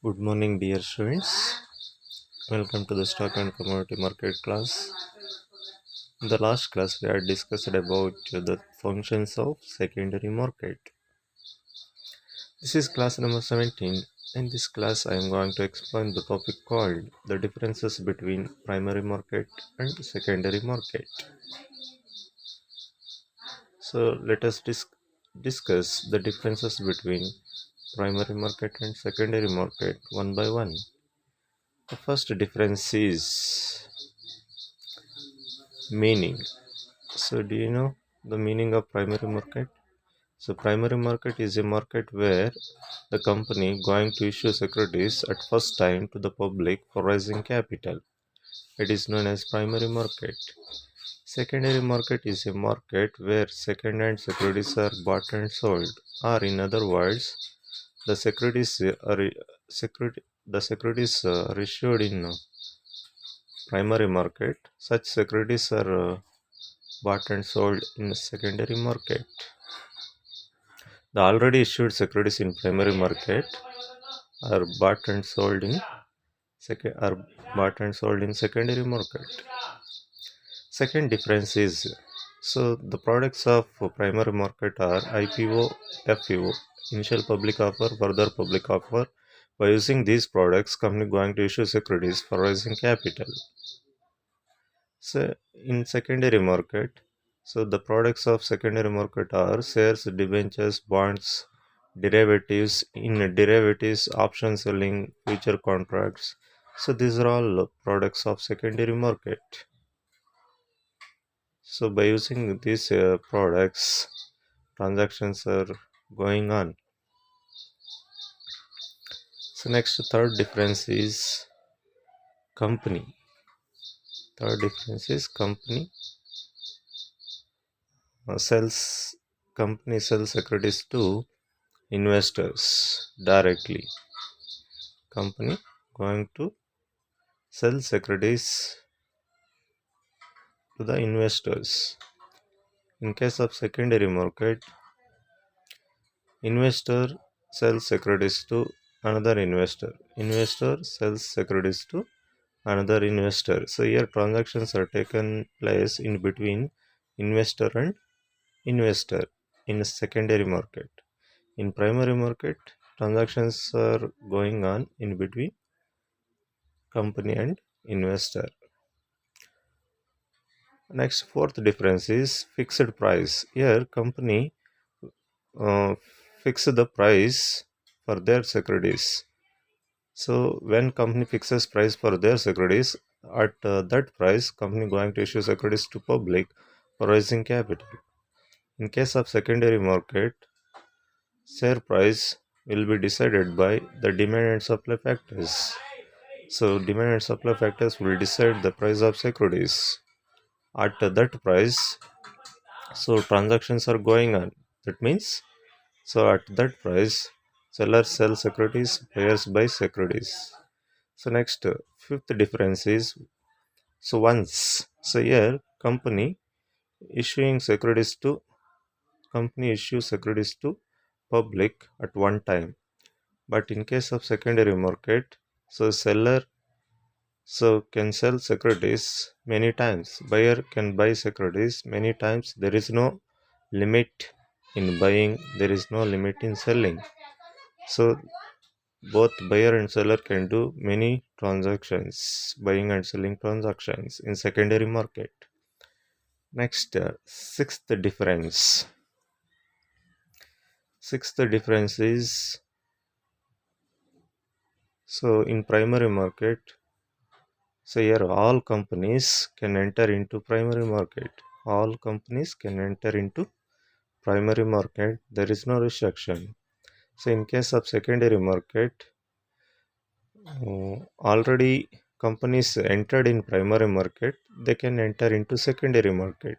Good morning, dear students. Welcome to the stock and commodity market class. In the last class, we had discussed about the functions of secondary market. This is class number 17. In this class, I am going to explain the topic called the differences between primary market and secondary market. So, let us discuss the differences between primary market and secondary market one by one. The first difference is meaning. So, do you know the meaning of primary market? So, primary market is a market where the company going to issue securities at first time to the public for raising capital. It is known as primary market. Secondary market is a market where second-hand securities are bought and sold, or in other words, the securities are issued in primary market. Such securities are bought and sold in the secondary market. The already issued securities in primary market are bought and sold in secondary market. Second difference is the products of primary market are IPO, FPO, initial public offer, further public offer. By using these products, company going to issue securities for raising capital. So in secondary market, the products of secondary market are shares, debentures, bonds, derivatives. In derivatives, option selling, future contracts. So these are all products of secondary market. So by using these products, transactions are going on. So next, third difference is company. Third difference is sells company sells securities to investors directly. Company going to sell securities to the investors. In case of secondary market, investor sells securities to another investor. Investor sells securities to another investor. So here transactions are taken place in between investor and investor in a secondary market. In primary market, transactions are going on in between company and investor. Next, fourth difference is fixed price. Here company uh, fix the price for their securities. So when company fixes price for their securities, at that price company going to issue securities to public for raising capital. In case of secondary market, share price will be decided by the demand and supply factors. So demand and supply factors will decide the price of securities. At that price, transactions are going on. That means at that price, sellers sell securities, buyers buy securities. So next, fifth difference is here issuing securities to company issue securities to public at one time. But in case of secondary market, seller can sell securities many times. Buyer can buy securities many times. There is no limit in buying. There is no limit in selling. So both buyer and seller can do many transactions, buying and selling transactions in secondary market. Next, sixth difference. Sixth difference is in primary market. So here all companies can enter into primary market. All companies can enter into primary market. There is no restriction. So in case of secondary market, already companies entered in primary market, they can enter into secondary market.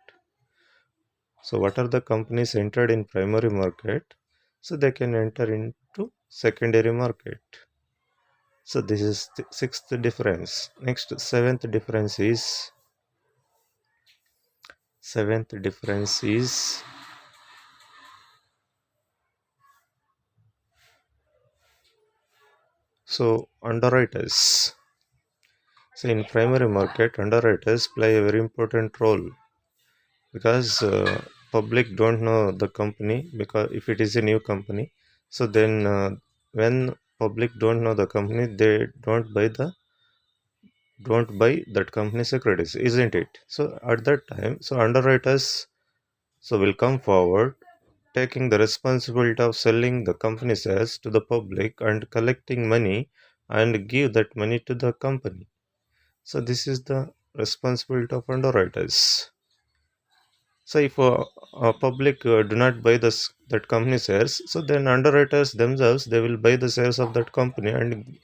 So what are the companies entered in primary market? So they can enter into secondary market. So this is the sixth difference. Next, seventh difference is So underwriters. So in primary market, underwriters play a very important role because public don't know the company, because if it is a new company, so then when public don't know the company, they don't buy that company securities, isn't it? So at that time, so underwriters will come forward, taking the responsibility of selling the company shares to the public and collecting money and give that money to the company. So this is the responsibility of underwriters. So if public do not buy that company shares, so then underwriters themselves, they will buy the shares of that company and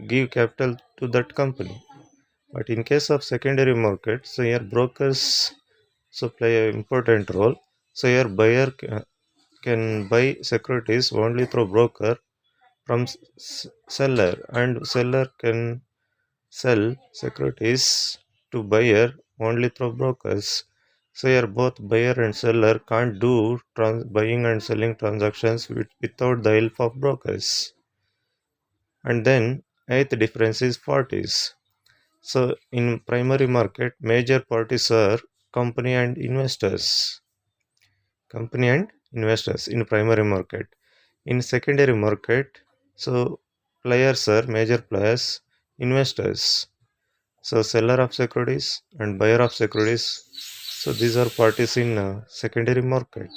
give capital to that company. But in case of secondary market, so here brokers play an important role. So here buyer can buy securities only through broker from seller, and seller can sell securities to buyer only through brokers. So here both buyer and seller can't do buying and selling transactions without the help of brokers. And then eighth difference is parties. So in primary market, major parties are company and investors. Company and investors in primary market. In secondary market, so players are major players, investors. So seller of securities and buyer of securities. So these are parties in secondary market.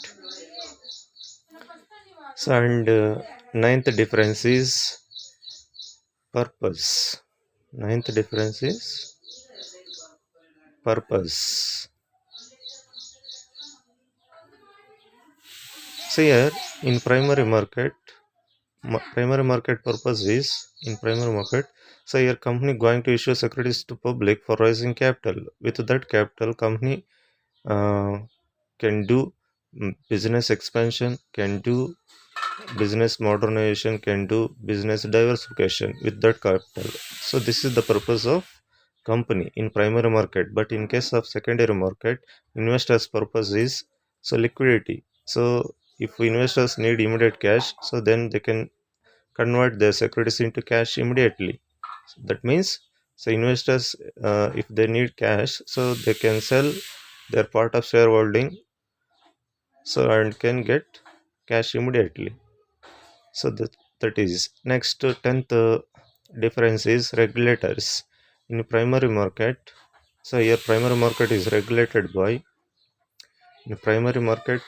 So and ninth difference is purpose. Ninth difference is purpose. So here in primary market purpose is in primary market. So your company going to issue securities to public for raising capital. With that capital, company uh, can do business expansion, can do business modernization, can do business diversification with that capital. So this is the purpose of company in primary market. But in case of secondary market, investors purpose is liquidity. So if investors need immediate cash, so then they can convert their securities into cash immediately. So that means, so investors, if they need cash, so they can sell their part of shareholding, so and can get cash immediately. So that is next. 10th difference is regulators in primary market. So here primary market is regulated by, in primary market,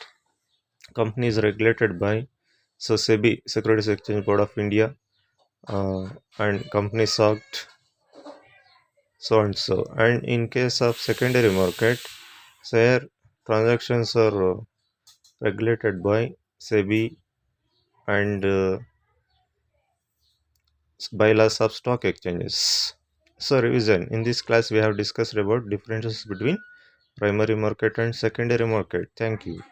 company is regulated by so SEBI, Securities Exchange Board of India, and company SOCT, so and so. And in case of secondary market, so here transactions are regulated by SEBI and bylaws of stock exchanges. So revision. In this class we have discussed about differences between primary market and secondary market. Thank you.